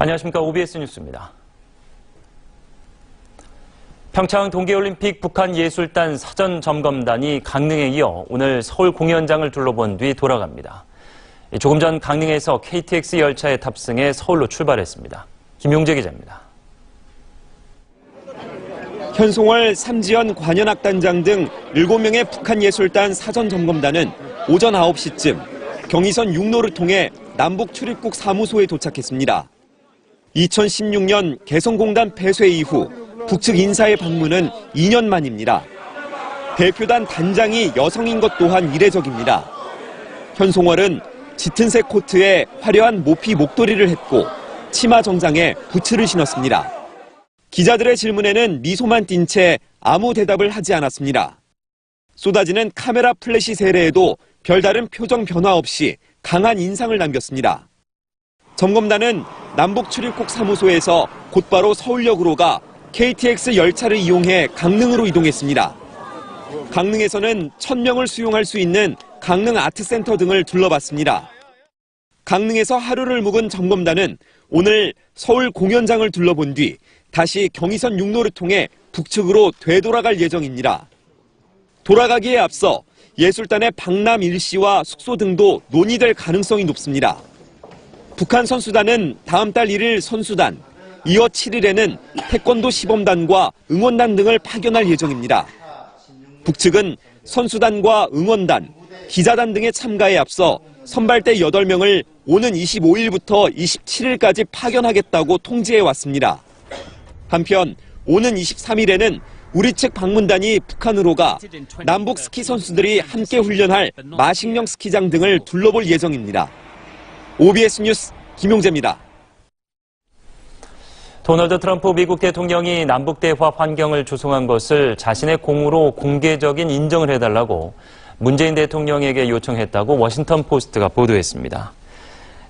안녕하십니까. OBS 뉴스입니다. 평창 동계올림픽 북한예술단 사전점검단이 강릉에 이어 오늘 서울 공연장을 둘러본 뒤 돌아갑니다. 조금 전 강릉에서 KTX 열차에 탑승해 서울로 출발했습니다. 김용재 기자입니다. 현송월, 삼지연 관현악단장 등 7명의 북한예술단 사전점검단은 오전 9시쯤 경의선 육로를 통해 남북 출입국 사무소에 도착했습니다. 2016년 개성공단 폐쇄 이후 북측 인사의 방문은 2년 만입니다. 대표단 단장이 여성인 것 또한 이례적입니다. 현송월은 짙은색 코트에 화려한 모피 목도리를 했고 치마 정장에 부츠를 신었습니다. 기자들의 질문에는 미소만 띈 채 아무 대답을 하지 않았습니다. 쏟아지는 카메라 플래시 세례에도 별다른 표정 변화 없이 강한 인상을 남겼습니다. 점검단은 남북 출입국 사무소에서 곧바로 서울역으로 가 KTX 열차를 이용해 강릉으로 이동했습니다. 강릉에서는 1000명을 수용할 수 있는 강릉 아트센터 등을 둘러봤습니다. 강릉에서 하루를 묵은 점검단은 오늘 서울 공연장을 둘러본 뒤 다시 경의선 육로를 통해 북측으로 되돌아갈 예정입니다. 돌아가기에 앞서 예술단의 박람 일시와 숙소 등도 논의될 가능성이 높습니다. 북한 선수단은 다음 달 1일 선수단, 이어 7일에는 태권도 시범단과 응원단 등을 파견할 예정입니다. 북측은 선수단과 응원단, 기자단 등의 참가에 앞서 선발대 8명을 오는 25일부터 27일까지 파견하겠다고 통지해왔습니다. 한편 오는 23일에는 우리 측 방문단이 북한으로 가 남북 스키 선수들이 함께 훈련할 마식령 스키장 등을 둘러볼 예정입니다. OBS 뉴스 김용재입니다. 도널드 트럼프 미국 대통령이 남북 대화 환경을 조성한 것을 자신의 공으로 공개적인 인정을 해달라고 문재인 대통령에게 요청했다고 워싱턴 포스트가 보도했습니다.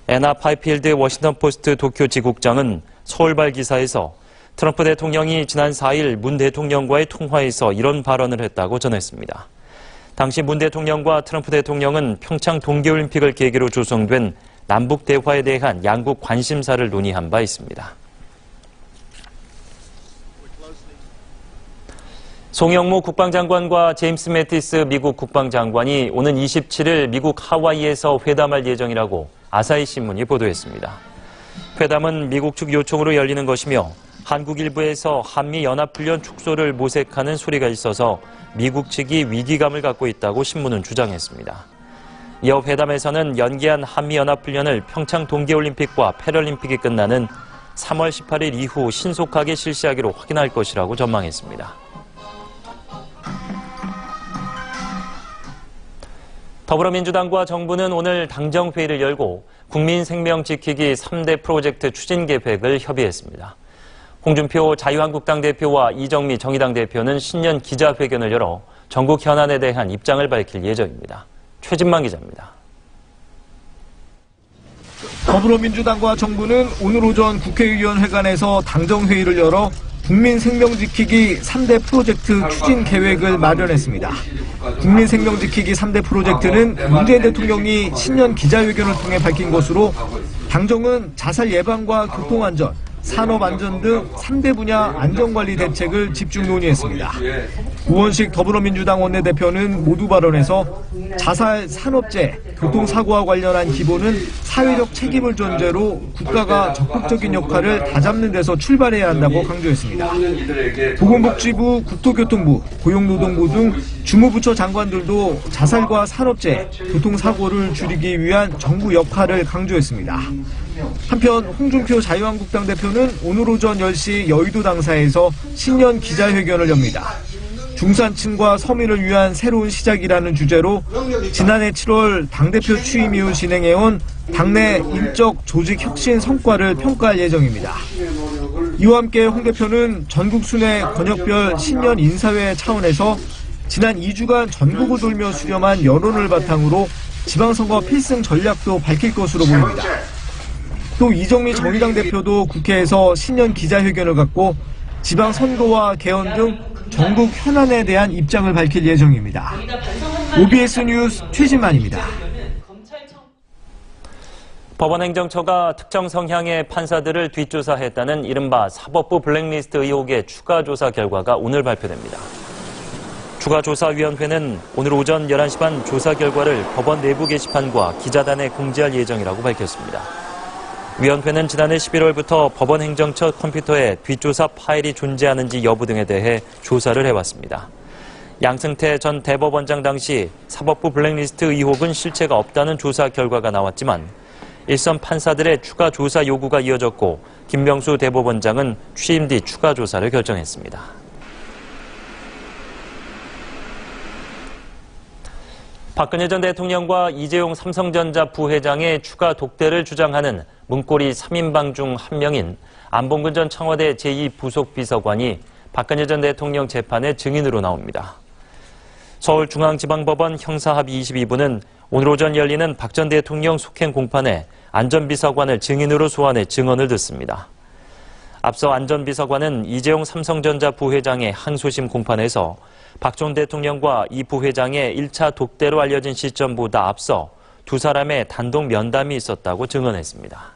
애나 파이필드 워싱턴 포스트 도쿄 지국장은 서울발 기사에서 트럼프 대통령이 지난 4일 문 대통령과의 통화에서 이런 발언을 했다고 전했습니다. 당시 문 대통령과 트럼프 대통령은 평창 동계올림픽을 계기로 조성된 남북 대화에 대한 양국 관심사를 논의한 바 있습니다. 송영무 국방장관과 제임스 매티스 미국 국방장관이 오는 27일 미국 하와이에서 회담할 예정이라고 아사히 신문이 보도했습니다. 회담은 미국 측 요청으로 열리는 것이며 한국 일부에서 한미연합훈련 축소를 모색하는 소리가 있어서 미국 측이 위기감을 갖고 있다고 신문은 주장했습니다. 이어 회담에서는 연기한 한미연합훈련을 평창 동계올림픽과 패럴림픽이 끝나는 3월 18일 이후 신속하게 실시하기로 확인할 것이라고 전망했습니다. 더불어민주당과 정부는 오늘 당정회의를 열고 국민생명 지키기 3대 프로젝트 추진 계획을 협의했습니다. 홍준표 자유한국당 대표와 이정미 정의당 대표는 신년 기자회견을 열어 전국 현안에 대한 입장을 밝힐 예정입니다. 최진만 기자입니다. 더불어민주당과 정부는 오늘 오전 국회의원회관에서 당정회의를 열어 국민생명지키기 3대 프로젝트 추진 계획을 마련했습니다. 국민생명지키기 3대 프로젝트는 문재인 대통령이 신년 기자회견을 통해 밝힌 것으로 당정은 자살 예방과 교통안전, 산업안전 등 3대 분야 안전관리 대책을 집중 논의했습니다. 우원식 더불어민주당 원내대표는 모두 발언에서 자살, 산업재, 교통사고와 관련한 기본은 사회적 책임을 전제로 국가가 적극적인 역할을 다잡는 데서 출발해야 한다고 강조했습니다. 보건복지부, 국토교통부, 고용노동부 등 주무부처 장관들도 자살과 산업재, 교통사고를 줄이기 위한 정부 역할을 강조했습니다. 한편 홍준표 자유한국당 대표는 오늘 오전 10시 여의도 당사에서 신년 기자회견을 엽니다. 중산층과 서민을 위한 새로운 시작이라는 주제로 지난해 7월 당대표 취임 이후 진행해온 당내 인적 조직 혁신 성과를 평가할 예정입니다. 이와 함께 홍 대표는 전국 순회 권역별 신년 인사회 차원에서 지난 2주간 전국을 돌며 수렴한 여론을 바탕으로 지방선거 필승 전략도 밝힐 것으로 보입니다. 또 이정미 정의당 대표도 국회에서 신년 기자회견을 갖고 지방선거와 개헌 등 전국 현안에 대한 입장을 밝힐 예정입니다. OBS 뉴스 최진만입니다. 법원 행정처가 특정 성향의 판사들을 뒷조사했다는 이른바 사법부 블랙리스트 의혹의 추가 조사 결과가 오늘 발표됩니다. 추가조사위원회는 오늘 오전 11시 반 조사 결과를 법원 내부 게시판과 기자단에 공지할 예정이라고 밝혔습니다. 위원회는 지난해 11월부터 법원 행정처 컴퓨터에 뒷조사 파일이 존재하는지 여부 등에 대해 조사를 해왔습니다. 양승태 전 대법원장 당시 사법부 블랙리스트 의혹은 실체가 없다는 조사 결과가 나왔지만 일선 판사들의 추가 조사 요구가 이어졌고 김명수 대법원장은 취임 뒤 추가 조사를 결정했습니다. 박근혜 전 대통령과 이재용 삼성전자 부회장의 추가 독대를 주장하는 문고리 3인방 중 한 명인 안봉근 전 청와대 제2부속비서관이 박근혜 전 대통령 재판의 증인으로 나옵니다. 서울중앙지방법원 형사합의 22부는 오늘 오전 열리는 박 전 대통령 속행 공판에 안 전 비서관을 증인으로 소환해 증언을 듣습니다. 앞서 안 전 비서관은 이재용 삼성전자 부회장의 항소심 공판에서 박 전 대통령과 이 부회장의 1차 독대로 알려진 시점보다 앞서 두 사람의 단독 면담이 있었다고 증언했습니다.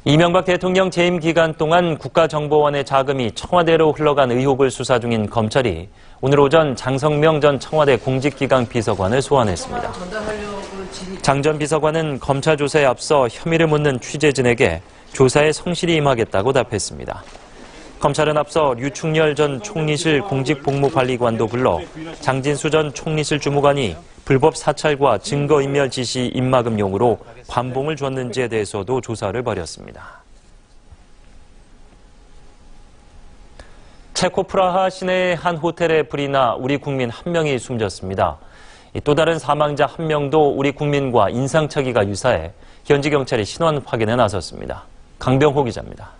이명박 대통령 재임 기간 동안 국가정보원의 자금이 청와대로 흘러간 의혹을 수사 중인 검찰이 오늘 오전 장성명 전 청와대 공직기강 비서관을 소환했습니다. 장 전 비서관은 검찰 조사에 앞서 혐의를 묻는 취재진에게 조사에 성실히 임하겠다고 답했습니다. 검찰은 앞서 류충렬 전 총리실 공직복무관리관도 불러 장진수 전 총리실 주무관이 불법 사찰과 증거인멸 지시 입막음용으로 관봉을 줬는지에 대해서도 조사를 벌였습니다. 체코 프라하 시내의 한 호텔에 불이 나 우리 국민 한 명이 숨졌습니다. 또 다른 사망자 한 명도 우리 국민과 인상착의가 유사해 현지 경찰이 신원 확인에 나섰습니다. 강병호 기자입니다.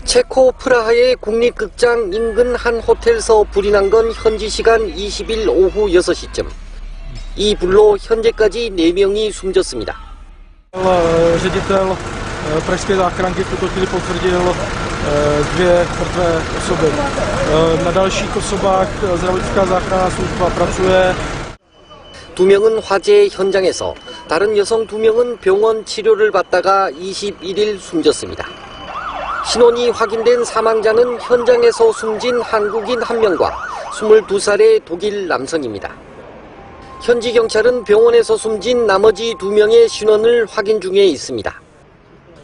체코 프라하의 국립극장 인근 한 호텔에서 불이 난 건 현지 시간 20일 오후 6시쯤. 이 불로 현재까지 4명이 숨졌습니다. Ředitel pražské záchranky v tuto chvíli potvrdil 2 mrtvé osoby. Na dalších osobách zdravotnická záchranná služba pracuje. 2명은 화재 현장에서, 다른 여성 2명은 병원 치료를 받다가 21일 숨졌습니다. 신원이 확인된 사망자는 현장에서 숨진 한국인 1명과 22살의 독일 남성입니다. 현지 경찰은 병원에서 숨진 나머지 2명의 신원을 확인 중에 있습니다.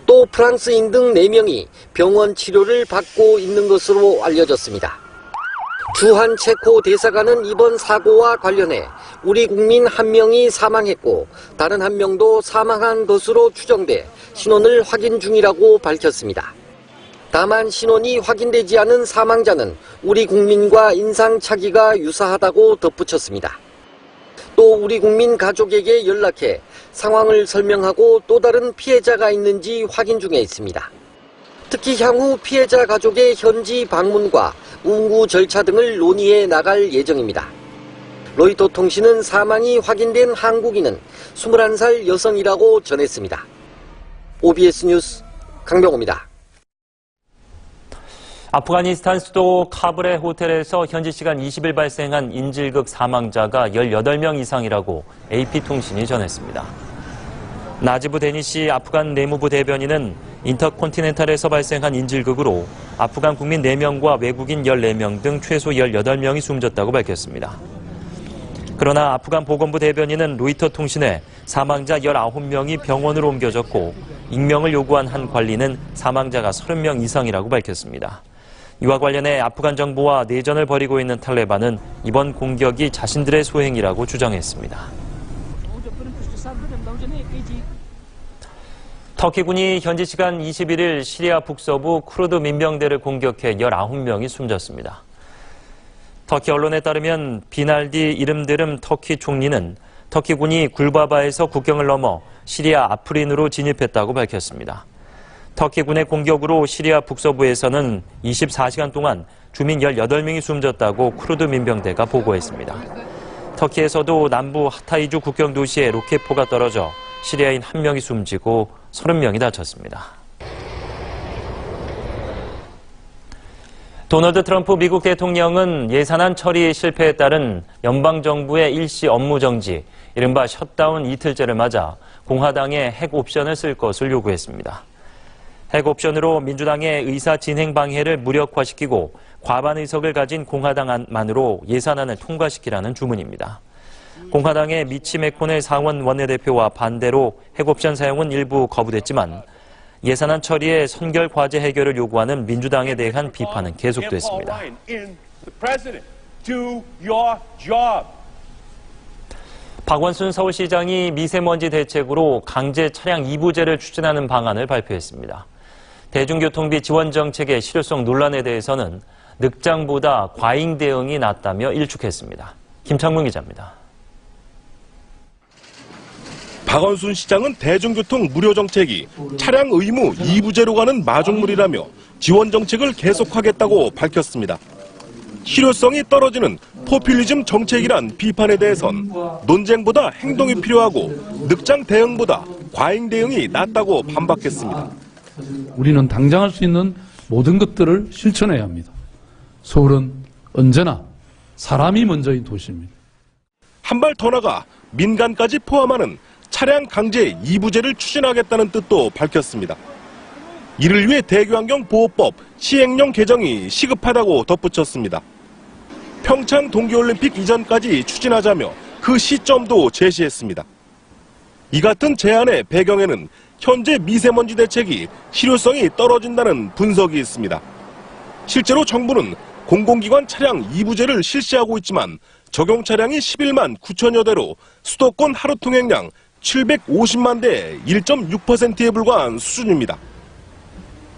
또 프랑스인 등 4명이 병원 치료를 받고 있는 것으로 알려졌습니다. 주한 체코 대사관은 이번 사고와 관련해 우리 국민 1명이 사망했고 다른 1명도 사망한 것으로 추정돼 신원을 확인 중이라고 밝혔습니다. 다만 신원이 확인되지 않은 사망자는 우리 국민과 인상착의가 유사하다고 덧붙였습니다. 또 우리 국민 가족에게 연락해 상황을 설명하고 또 다른 피해자가 있는지 확인 중에 있습니다. 특히 향후 피해자 가족의 현지 방문과 운구 절차 등을 논의해 나갈 예정입니다. 로이터 통신은 사망이 확인된 한국인은 21살 여성이라고 전했습니다. OBS 뉴스 강병호입니다. 아프가니스탄 수도 카불의 호텔에서 현지 시간 20일 발생한 인질극 사망자가 18명 이상이라고 AP통신이 전했습니다. 나지브 데니시 아프간 내무부 대변인은 인터콘티넨탈에서 발생한 인질극으로 아프간 국민 4명과 외국인 14명 등 최소 18명이 숨졌다고 밝혔습니다. 그러나 아프간 보건부 대변인은 로이터 통신에 사망자 19명이 병원으로 옮겨졌고 익명을 요구한 한 관리는 사망자가 30명 이상이라고 밝혔습니다. 이와 관련해 아프간 정부와 내전을 벌이고 있는 탈레반은 이번 공격이 자신들의 소행이라고 주장했습니다. 터키군이 현지 시간 21일 시리아 북서부 쿠르드 민병대를 공격해 19명이 숨졌습니다. 터키 언론에 따르면 비날디 이름드름 터키 총리는 터키군이 굴바바에서 국경을 넘어 시리아 아프린으로 진입했다고 밝혔습니다. 터키군의 공격으로 시리아 북서부에서는 24시간 동안 주민 18명이 숨졌다고 쿠르드 민병대가 보고했습니다. 터키에서도 남부 하타이주 국경 도시에 로켓포가 떨어져 시리아인 1명이 숨지고 30명이 다쳤습니다. 도널드 트럼프 미국 대통령은 예산안 처리 실패에 따른 연방정부의 일시 업무 정지, 이른바 셧다운 이틀째를 맞아 공화당에 핵 옵션을 쓸 것을 요구했습니다. 핵 옵션으로 민주당의 의사 진행 방해를 무력화시키고 과반 의석을 가진 공화당만으로 예산안을 통과시키라는 주문입니다. 공화당의 미치 맥코넬 상원 원내대표와 반대로 핵 옵션 사용은 일부 거부됐지만 예산안 처리에 선결 과제 해결을 요구하는 민주당에 대한 비판은 계속됐습니다. 박원순 서울시장이 미세먼지 대책으로 강제 차량 2부제를 추진하는 방안을 발표했습니다. 대중교통비 지원 정책의 실효성 논란에 대해서는 늑장보다 과잉 대응이 낫다며 일축했습니다. 김창문 기자입니다. 박원순 시장은 대중교통 무료 정책이 차량 의무 2부제로 가는 마중물이라며 지원 정책을 계속하겠다고 밝혔습니다. 실효성이 떨어지는 포퓰리즘 정책이란 비판에 대해선 논쟁보다 행동이 필요하고 늑장 대응보다 과잉 대응이 낫다고 반박했습니다. 우리는 당장 할 수 있는 모든 것들을 실천해야 합니다. 서울은 언제나 사람이 먼저인 도시입니다. 한 발 더 나가 민간까지 포함하는 차량 강제 2부제를 추진하겠다는 뜻도 밝혔습니다. 이를 위해 대교환경보호법 시행령 개정이 시급하다고 덧붙였습니다. 평창 동계올림픽 이전까지 추진하자며 그 시점도 제시했습니다. 이 같은 제안의 배경에는 현재 미세먼지 대책이 실효성이 떨어진다는 분석이 있습니다. 실제로 정부는 공공기관 차량 2부제를 실시하고 있지만 적용 차량이 11만 9천여 대로 수도권 하루 통행량 750만 대 1.6%에 불과한 수준입니다.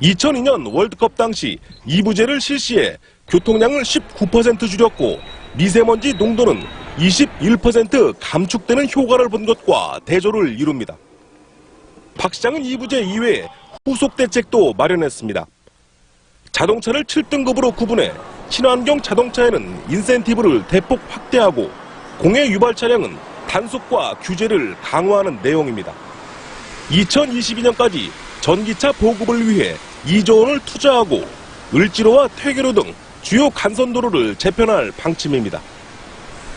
2002년 월드컵 당시 2부제를 실시해 교통량을 19% 줄였고 미세먼지 농도는 21% 감축되는 효과를 본 것과 대조를 이룹니다. 박 시장은 2부제 이외에 후속 대책도 마련했습니다. 자동차를 7등급으로 구분해 친환경 자동차에는 인센티브를 대폭 확대하고 공해 유발 차량은 단속과 규제를 강화하는 내용입니다. 2022년까지 전기차 보급을 위해 2조 원을 투자하고 을지로와 퇴계로 등 주요 간선도로를 재편할 방침입니다.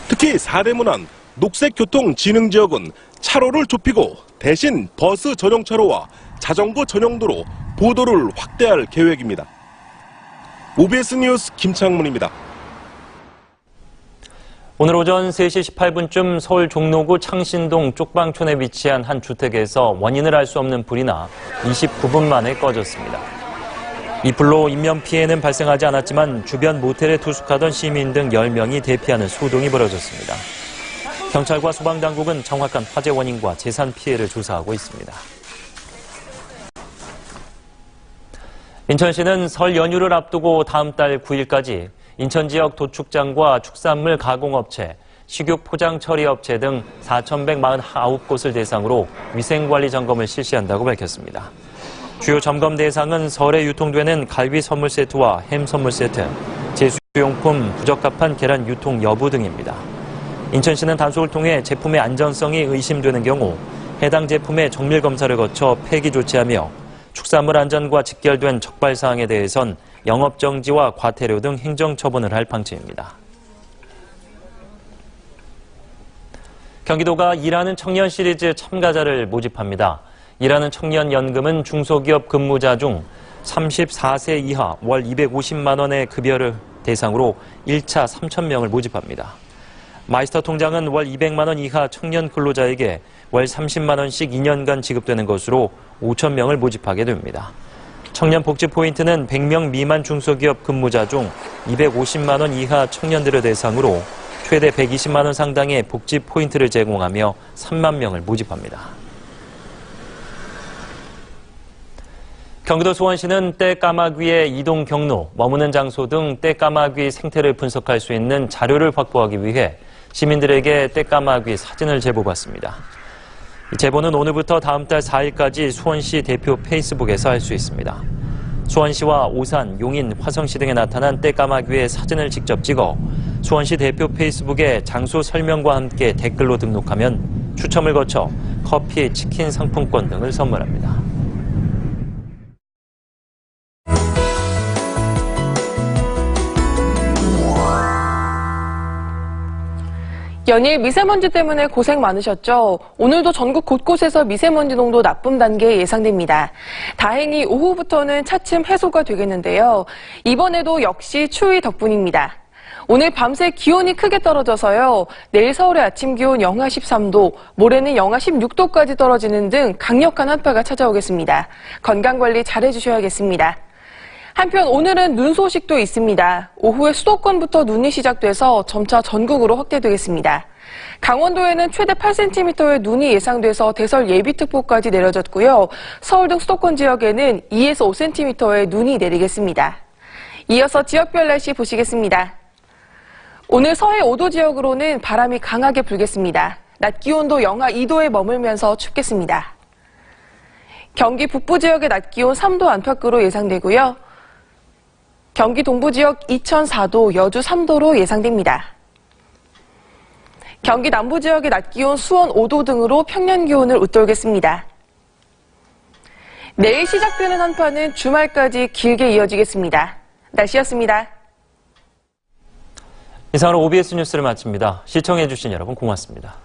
특히 4대 문안 녹색교통진흥지역은 차로를 좁히고 대신 버스 전용차로와 자전거 전용도로 보도를 확대할 계획입니다. OBS 뉴스 김창문입니다. 오늘 오전 3시 18분쯤 서울 종로구 창신동 쪽방촌에 위치한 한 주택에서 원인을 알 수 없는 불이 나 29분 만에 꺼졌습니다. 이 불로 인명피해는 발생하지 않았지만 주변 모텔에 투숙하던 시민 등 10명이 대피하는 소동이 벌어졌습니다. 경찰과 소방당국은 정확한 화재 원인과 재산 피해를 조사하고 있습니다. 인천시는 설 연휴를 앞두고 다음 달 9일까지 인천 지역 도축장과 축산물 가공업체, 식육 포장 처리업체 등 4,149곳을 대상으로 위생관리 점검을 실시한다고 밝혔습니다. 주요 점검 대상은 설에 유통되는 갈비 선물 세트와 햄 선물 세트, 제수용품 부적합한 계란 유통 여부 등입니다. 인천시는 단속을 통해 제품의 안전성이 의심되는 경우 해당 제품의 정밀 검사를 거쳐 폐기 조치하며 축산물 안전과 직결된 적발 사항에 대해선 영업정지와 과태료 등 행정처분을 할 방침입니다. 경기도가 일하는 청년 시리즈 참가자를 모집합니다. 일하는 청년 연금은 중소기업 근무자 중 34세 이하 월 250만 원의 급여를 대상으로 1차 3,000명을 모집합니다. 마이스터 통장은 월 200만 원 이하 청년 근로자에게 월 30만 원씩 2년간 지급되는 것으로 5,000명을 모집하게 됩니다. 청년 복지 포인트는 100명 미만 중소기업 근무자 중 250만 원 이하 청년들을 대상으로 최대 120만 원 상당의 복지 포인트를 제공하며 3만 명을 모집합니다. 경기도 수원시는 떼까마귀의 이동 경로, 머무는 장소 등 떼까마귀 생태를 분석할 수 있는 자료를 확보하기 위해 시민들에게 떼까마귀 사진을 제보받습니다. 이 제보는 오늘부터 다음 달 4일까지 수원시 대표 페이스북에서 할 수 있습니다. 수원시와 오산, 용인, 화성시 등에 나타난 떼까마귀의 사진을 직접 찍어 수원시 대표 페이스북에 장소 설명과 함께 댓글로 등록하면 추첨을 거쳐 커피, 치킨 상품권 등을 선물합니다. 연일 미세먼지 때문에 고생 많으셨죠? 오늘도 전국 곳곳에서 미세먼지 농도 나쁨 단계 예상됩니다. 다행히 오후부터는 차츰 해소가 되겠는데요. 이번에도 역시 추위 덕분입니다. 오늘 밤새 기온이 크게 떨어져서요. 내일 서울의 아침 기온 영하 13도, 모레는 영하 16도까지 떨어지는 등 강력한 한파가 찾아오겠습니다. 건강관리 잘해주셔야겠습니다. 한편 오늘은 눈 소식도 있습니다. 오후에 수도권부터 눈이 시작돼서 점차 전국으로 확대되겠습니다. 강원도에는 최대 8cm의 눈이 예상돼서 대설 예비특보까지 내려졌고요. 서울 등 수도권 지역에는 2에서 5cm의 눈이 내리겠습니다. 이어서 지역별 날씨 보시겠습니다. 오늘 서해 5도 지역으로는 바람이 강하게 불겠습니다. 낮 기온도 영하 2도에 머물면서 춥겠습니다. 경기 북부 지역의 낮 기온 3도 안팎으로 예상되고요. 경기 동부 지역 이천 4도, 여주 3도로 예상됩니다. 경기 남부 지역의 낮 기온 수원 5도 등으로 평년 기온을 웃돌겠습니다. 내일 시작되는 한파는 주말까지 길게 이어지겠습니다. 날씨였습니다. 이상으로 OBS 뉴스를 마칩니다. 시청해주신 여러분 고맙습니다.